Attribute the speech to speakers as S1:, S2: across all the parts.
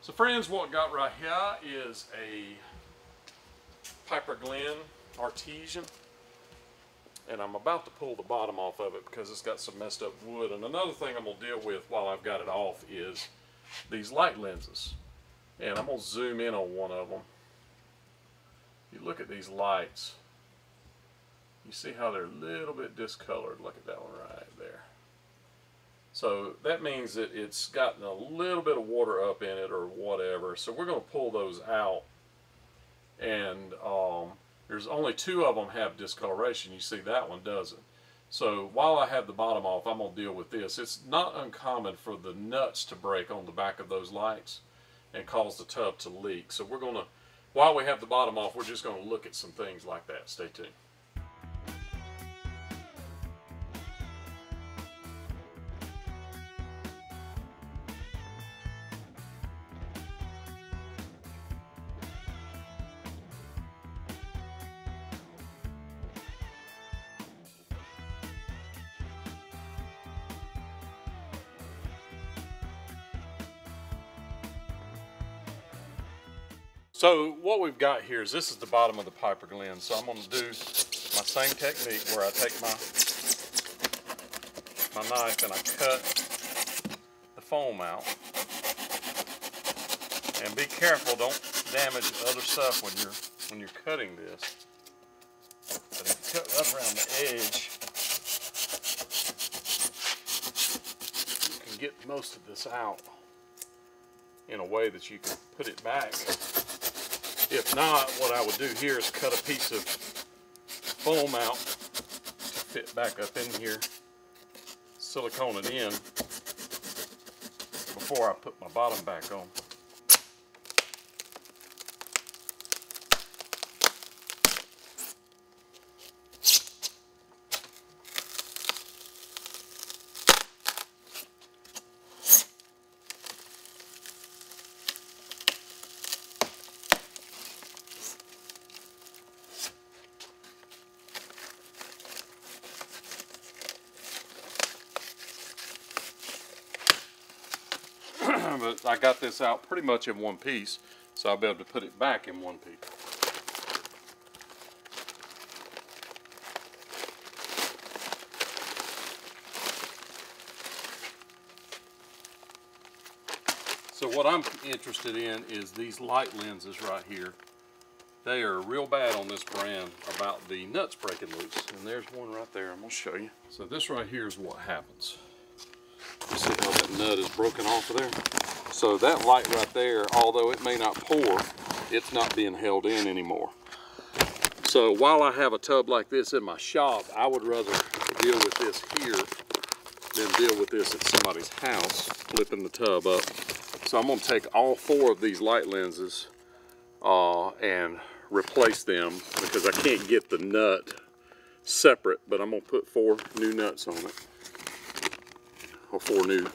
S1: So friends, what I got right here is a Piper Glen Artesian, and I'm about to pull the bottom off of it because it's got some messed up wood. And another thing I'm going to deal with while I've got it off is these light lenses, and I'm going to zoom in on one of them. You look at these lights, you see how they're a little bit discolored. Look at that one right there. So that means that it's gotten a little bit of water up in it or whatever. So we're going to pull those out. And there's only two of them have discoloration. You see that one doesn't. So while I have the bottom off, I'm going to deal with this. It's not uncommon for the nuts to break on the back of those lights and cause the tub to leak. So we're going to, while we have the bottom off, we're just going to look at some things like that. Stay tuned. So what we've got here is this is the bottom of the Piper Glen. So I'm going to do my same technique where I take my knife and I cut the foam out. And be careful, don't damage other stuff when you're cutting this. But if you cut up around the edge, you can get most of this out in a way that you can put it back. If not, what I would do here is cut a piece of foam out to fit back up in here, silicone it in before I put my bottom back on. But I got this out pretty much in one piece, so I'll be able to put it back in one piece. So what I'm interested in is these light lenses right here. They are real bad on this brand about the nuts breaking loose. And there's one right there, I'm going to show you. So this right here is what happens. You see how that nut is broken off of there? So that light right there, although it may not pour, it's not being held in anymore. So while I have a tub like this in my shop, I would rather deal with this here than deal with this at somebody's house, flipping the tub up. So I'm going to take all four of these light lenses and replace them because I can't get the nut separate, but I'm going to put 4 new nuts on it, or 4 new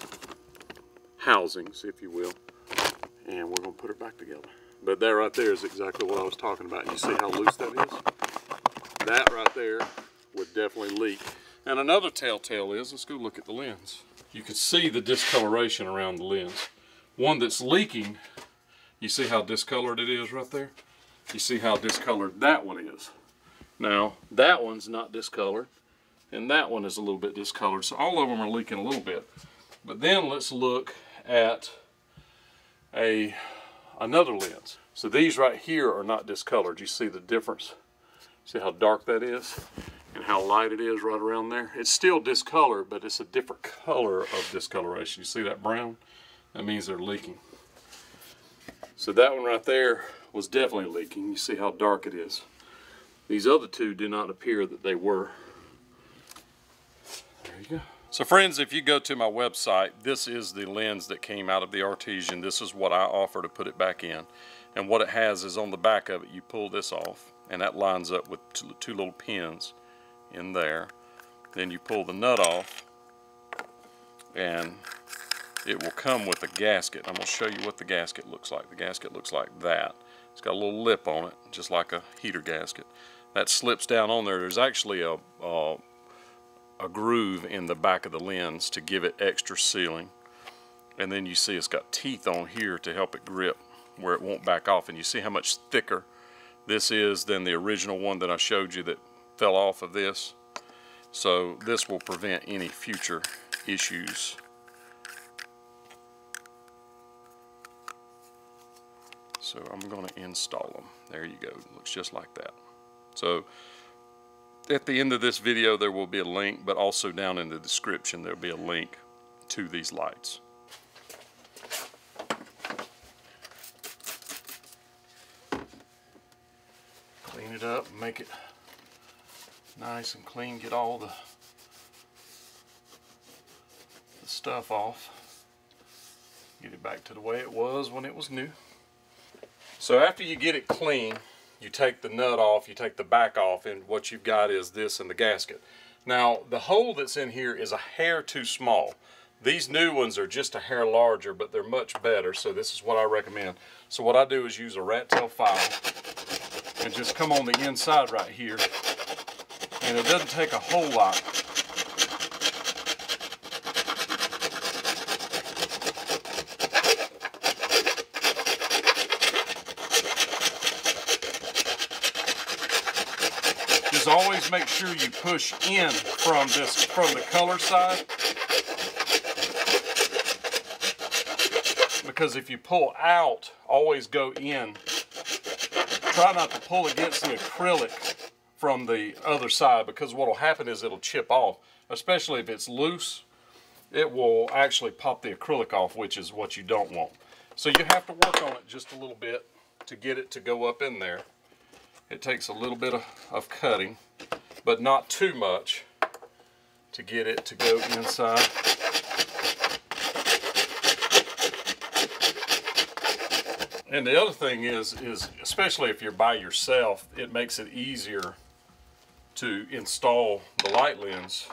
S1: housings, if you will, and we're going to put it back together. But that right there is exactly what I was talking about. You see how loose that is? That right there would definitely leak. And another telltale is, let's go look at the lens. You can see the discoloration around the lens. One that's leaking, you see how discolored it is right there? You see how discolored that one is. Now, that one's not discolored, and that one is a little bit discolored. So all of them are leaking a little bit. But then let's look at another lens. So these right here are not discolored. You see the difference? See how dark that is and how light it is right around there? It's still discolored, but it's a different color of discoloration. You see that brown? That means they're leaking. So that one right there was definitely leaking. You see how dark it is. These other two do not appear that they were. There you go. So friends, if you go to my website, this is the lens that came out of the Artesian. This is what I offer to put it back in. And what it has is on the back of it, you pull this off, and that lines up with two little pins in there. Then you pull the nut off, and it will come with a gasket. I'm going to show you what the gasket looks like. The gasket looks like that. It's got a little lip on it, just like a heater gasket. That slips down on there. There's actually a groove in the back of the lens to give it extra sealing. And then you see it's got teeth on here to help it grip where it won't back off. And you see how much thicker this is than the original one that I showed you that fell off of this. So this will prevent any future issues. So I'm going to install them. There you go. It looks just like that. So at the end of this video there will be a link, but also down in the description there will be a link to these lights. Clean it up and make it nice and clean. Get all the stuff off. Get it back to the way it was when it was new. So after you get it clean, you take the nut off, you take the back off, and what you've got is this and the gasket. Now the hole that's in here is a hair too small. These new ones are just a hair larger, but they're much better, so this is what I recommend. So what I do is use a rat tail file and just come on the inside right here, and it doesn't take a whole lot. Just always make sure you push in from the color side, because if you pull out, always go in. Try not to pull against the acrylic from the other side, because what will happen is it'll chip off. Especially if it's loose, it will actually pop the acrylic off, which is what you don't want. So you have to work on it just a little bit to get it to go up in there. It takes a little bit of cutting, but not too much to get it to go inside. And the other thing is especially if you're by yourself, it makes it easier to install the light lens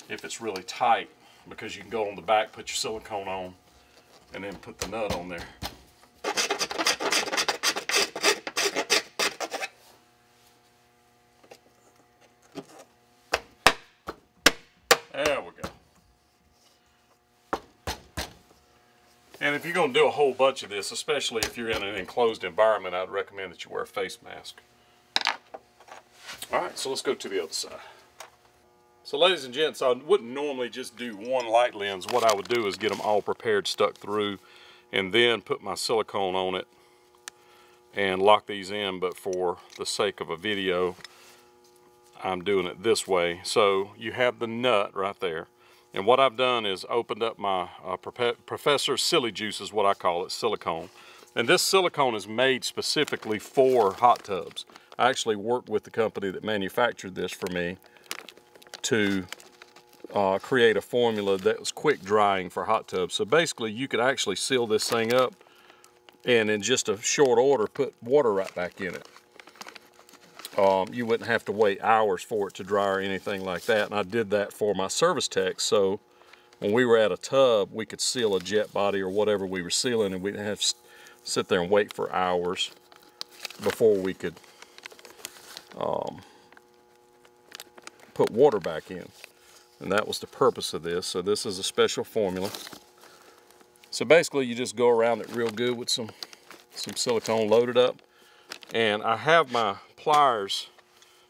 S1: if it's really tight, because you can go on the back, put your silicone on, and then put the nut on there. There we go. And if you're going to do a whole bunch of this, especially if you're in an enclosed environment, I'd recommend that you wear a face mask. Alright, so let's go to the other side. So ladies and gents, I wouldn't normally just do one light lens. What I would do is get them all prepared, stuck through, and then put my silicone on it and lock these in. But for the sake of a video, I'm doing it this way. So you have the nut right there. And what I've done is opened up my Professor Silly Juice is what I call it, silicone. And this silicone is made specifically for hot tubs. I actually worked with the company that manufactured this for me to create a formula that was quick drying for hot tubs. So basically you could actually seal this thing up and in just a short order put water right back in it. You wouldn't have to wait hours for it to dry or anything like that. And I did that for my service techs. So when we were at a tub, we could seal a jet body or whatever we were sealing, and we didn't have to sit there and wait for hours before we could put water back in. And that was the purpose of this. So this is a special formula. So basically you just go around it real good with some silicone loaded up. And I have my pliers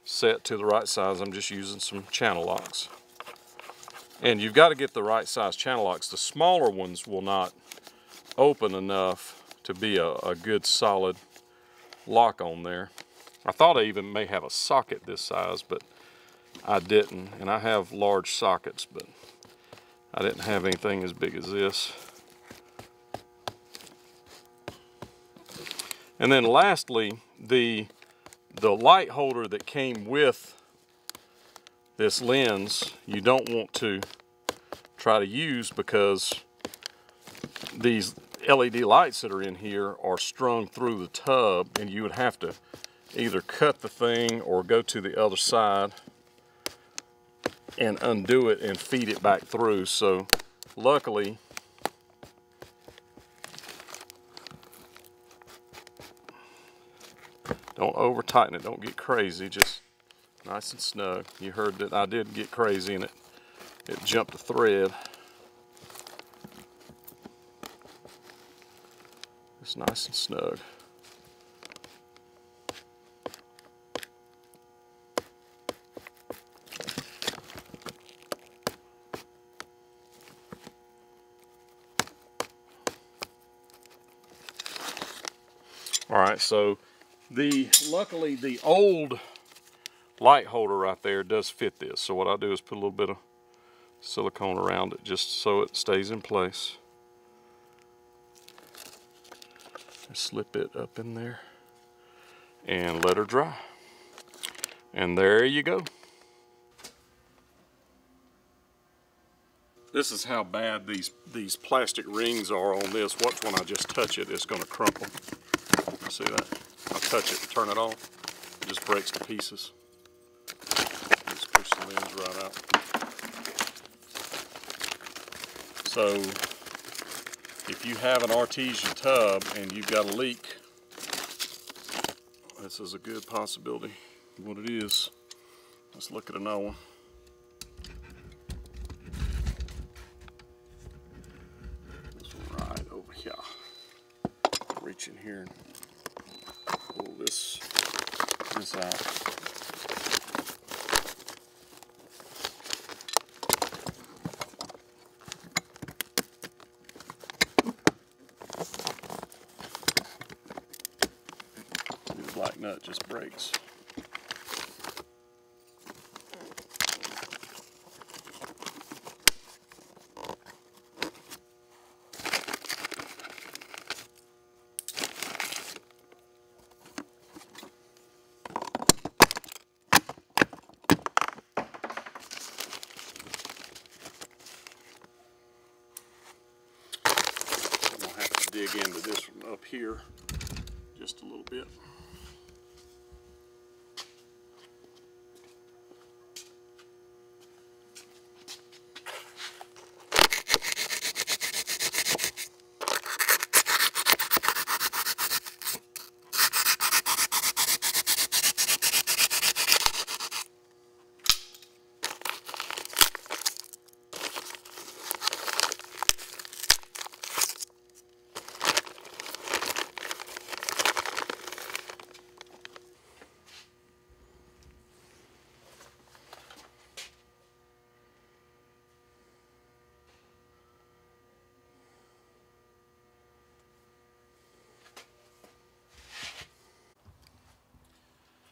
S1: set to the right size. I'm just using some channel locks. And you've got to get the right size channel locks. The smaller ones will not open enough to be a good solid lock on there. I thought I even may have a socket this size, but I didn't. And I have large sockets, but I didn't have anything as big as this. And then lastly, the light holder that came with this lens, you don't want to try to use, because these LED lights that are in here are strung through the tub, and you would have to either cut the thing or go to the other side and undo it and feed it back through. So luckily, don't over tighten it, don't get crazy, just nice and snug. You heard that I did get crazy and it jumped a thread. It's nice and snug. All right, so luckily the old light holder right there does fit this. So what I do is put a little bit of silicone around it just so it stays in place. Slip it up in there and let her dry. And there you go. This is how bad these plastic rings are on this. Watch when I just touch it, it's going to crumple. See that? I touch it, turn it off, it just breaks to pieces. Just push the lens right out. So if you have an Artesian tub and you've got a leak, this is a good possibility. What it is, let's look at another one. This one right over here. Reach in here and pull this out. This black nut just breaks. Dig into this from up here just a little bit.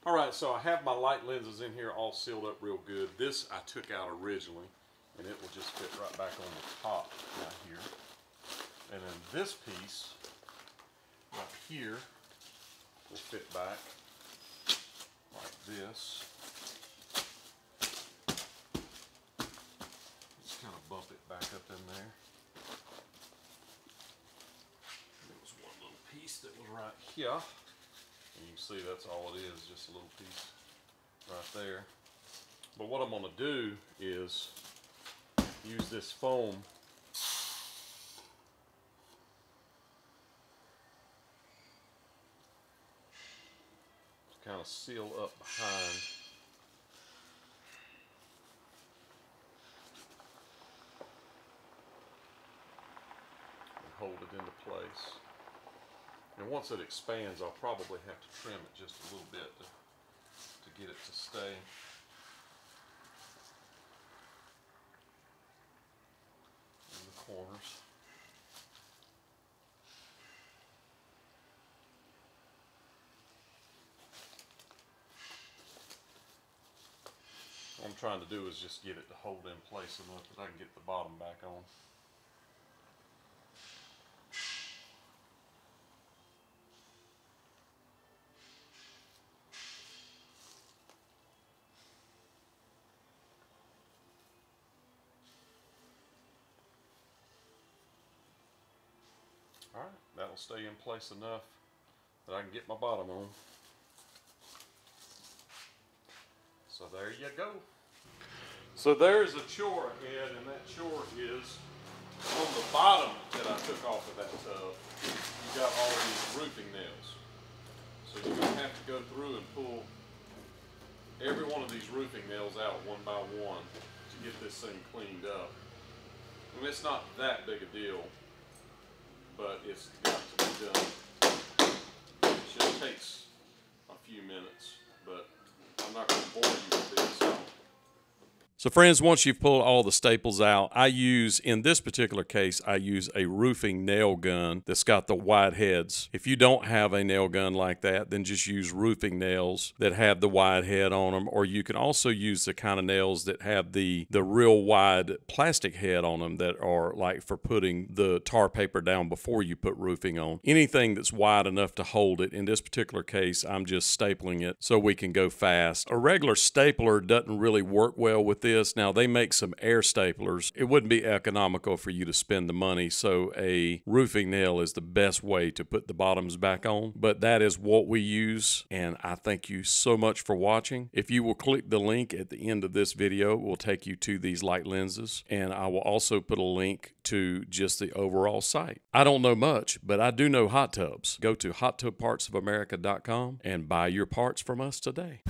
S1: Alright, so I have my light lenses in here all sealed up real good. This I took out originally, and it will just fit right back on the top right here. And then this piece right here will fit back like this. Just kind of bump it back up in there. There was one little piece that was right here. And you can see that's all it is, just a little piece right there. But what I'm going to do is use this foam to kind of seal up behind. And hold it into place. And once it expands, I'll probably have to trim it just a little bit to get it to stay. In the corners. What I'm trying to do is just get it to hold in place enough that I can get the bottom back on. Alright, that'll stay in place enough that I can get my bottom on. So there you go. So there's a chore ahead, and that chore is on the bottom that I took off of that tub. You got all these roofing nails. So you're going to have to go through and pull every one of these roofing nails out one by one to get this thing cleaned up. I mean, it's not that big a deal, but it's got to be done. So friends, once you've pulled all the staples out, in this particular case, I use a roofing nail gun that's got the wide heads. If you don't have a nail gun like that, then just use roofing nails that have the wide head on them, or you can also use the kind of nails that have the real wide plastic head on them that are like for putting the tar paper down before you put roofing on. Anything that's wide enough to hold it. In this particular case, I'm just stapling it so we can go fast. A regular stapler doesn't really work well with this. Now, they make some air staplers. It wouldn't be economical for you to spend the money, so a roofing nail is the best way to put the bottoms back on. But that is what we use, and I thank you so much for watching. If you will click the link at the end of this video, it will take you to these light lenses, and I will also put a link to just the overall site. I don't know much, but I do know hot tubs. Go to hottubpartsofamerica.com and buy your parts from us today.